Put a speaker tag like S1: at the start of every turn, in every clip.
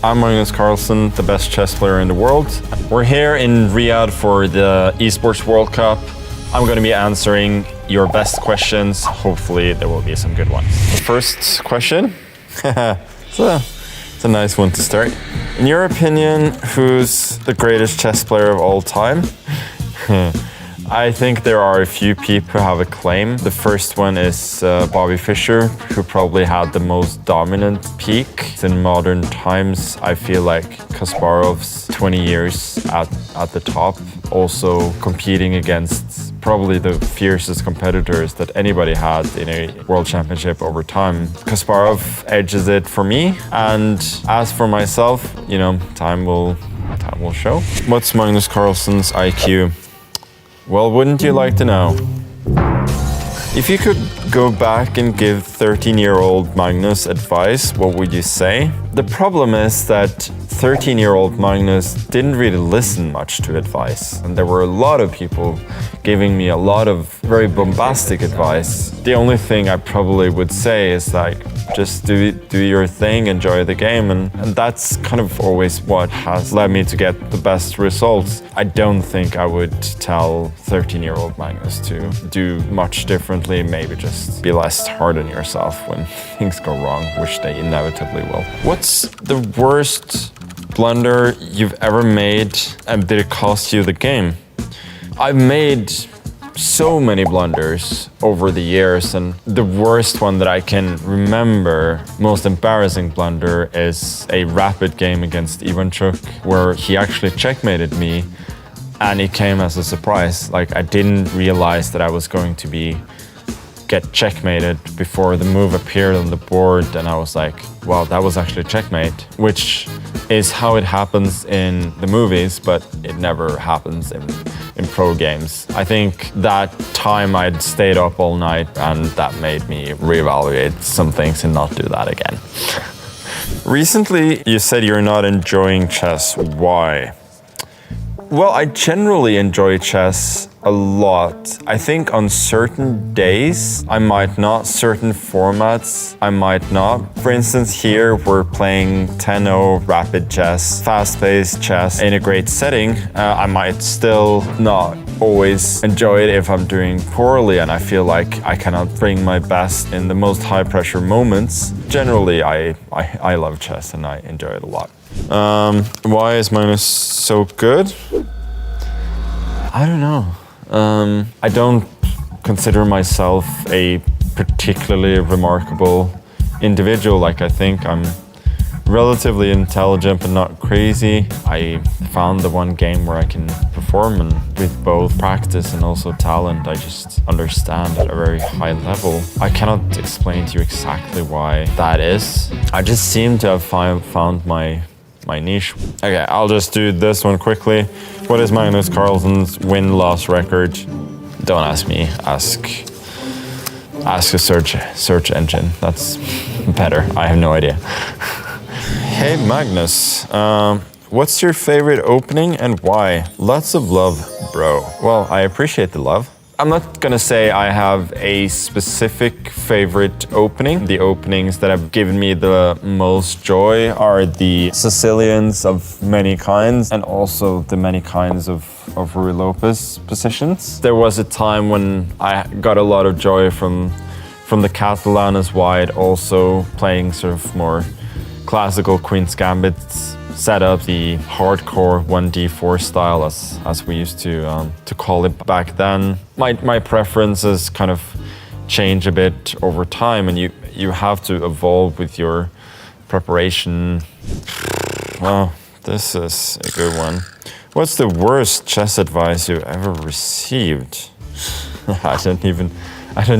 S1: I'm Magnus Carlsen, the best chess player in the world. We're here in Riyadh for the Esports World Cup. I'm going to be answering your best questions. Hopefully there will be some good ones. The first question, it's a nice one to start. In your opinion, who's the greatest chess player of all time? I think there are a few people who have a claim. The first one is Bobby Fischer, who probably had the most dominant peak. In modern times, I feel like Kasparov's 20 years at the top, also competing against probably the fiercest competitors that anybody had in a world championship over time. Kasparov edges it for me, and as for myself, you know, time will show. What's Magnus Carlsen's IQ? Well, wouldn't you like to know? If you could go back and give 13-year-old Magnus advice, what would you say? The problem is that 13-year-old Magnus didn't really listen much to advice. And there were a lot of people giving me a lot of very bombastic advice. The only thing I probably would say is like, just do your thing, enjoy the game. And that's kind of always what has led me to get the best results. I don't think I would tell 13-year-old Magnus to do much differently, maybe just be less hard on yourself when things go wrong, which they inevitably will. What's the worst blunder you've ever made, and did it cost you the game? I've made so many blunders over the years, and the worst one that I can remember, most embarrassing blunder, is a rapid game against Ivanchuk, where he actually checkmated me, and it came as a surprise. Like, I didn't realize that I was going to get checkmated before the move appeared on the board, and I was like, wow, that was actually checkmate, which is how it happens in the movies, but it never happens in pro games. I think that time I'd stayed up all night, and that made me reevaluate some things and not do that again. Recently, you said you're not enjoying chess. Why? Well, I generally enjoy chess a lot. I think on certain days, I might not. Certain formats, I might not. For instance, here we're playing 10-0 rapid chess, fast-paced chess in a great setting. I might still not always enjoy it if I'm doing poorly and I feel like I cannot bring my best in the most high-pressure moments. Generally, I love chess and I enjoy it a lot. Why is Magnus so good? I don't know. I don't consider myself a particularly remarkable individual. Like, I think I'm relatively intelligent but not crazy. I found the one game where I can perform, and with both practice and also talent, I just understand at a very high level. I cannot explain to you exactly why that is. I just seem to have found my niche. Okay, I'll just do this one quickly. What is Magnus Carlsen's win-loss record? Don't ask me. Ask a search engine. That's better. I have no idea. Hey Magnus, what's your favorite opening and why? Lots of love, bro. Well, I appreciate the love. I'm not gonna say I have a specific favorite opening. The openings that have given me the most joy are the Sicilians of many kinds, and also the many kinds of Ruy Lopez positions. There was a time when I got a lot of joy from the Catalan as wide, also playing sort of more classical Queen's Gambits setup, the hardcore 1d4 style as we used to call it back then. My preferences kind of change a bit over time, and you have to evolve with your preparation. Well, this is a good one. What's the worst chess advice you've ever received? I don't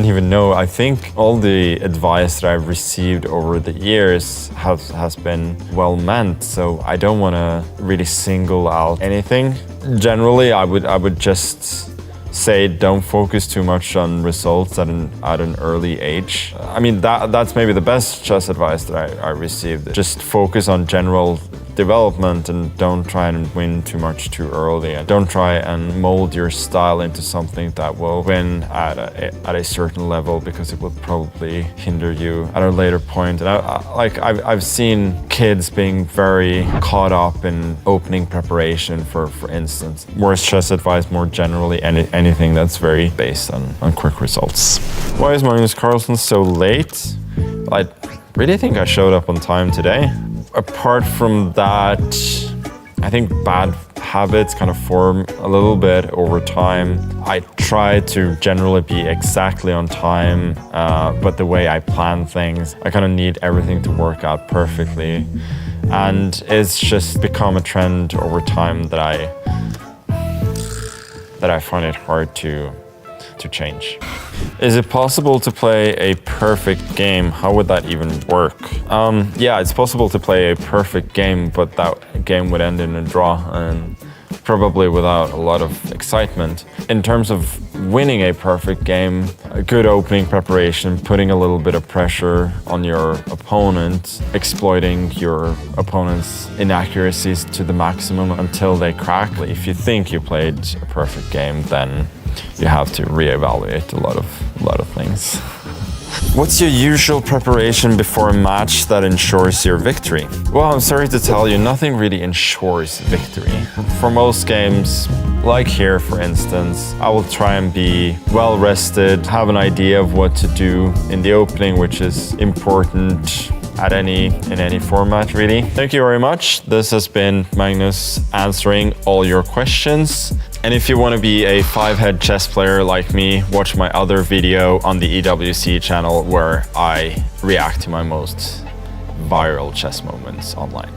S1: even know. I think all the advice that I've received over the years has been well meant, so I don't want to really single out anything. Generally, I would just say don't focus too much on results at an early age. I mean, that's maybe the best chess advice that I received. Just focus on general development, and don't try and win too much too early. And don't try and mold your style into something that will win at a certain level, because it will probably hinder you at a later point. And I've seen kids being very caught up in opening preparation, for instance. Worst chess advice more generally, anything that's very based on quick results. Why is Magnus Carlsen so late? I really think I showed up on time today. Apart from that, I think bad habits kind of form a little bit over time. I try to generally be exactly on time, but the way I plan things, I kind of need everything to work out perfectly. And it's just become a trend over time that I find it hard to change. Is it possible to play a perfect game? How would that even work? Yeah, it's possible to play a perfect game, but that game would end in a draw and probably without a lot of excitement. In terms of winning a perfect game, a good opening preparation, putting a little bit of pressure on your opponent, exploiting your opponent's inaccuracies to the maximum until they crack. If you think you played a perfect game, then you have to reevaluate a lot of things. What's your usual preparation before a match that ensures your victory? Well, I'm sorry to tell you, nothing really ensures victory. For most games, like here for instance, I will try and be well rested, have an idea of what to do in the opening, which is important in any format, really. Thank you very much. This has been Magnus answering all your questions. And if you want to be a 5-head chess player like me, watch my other video on the EWC channel where I react to my most viral chess moments online.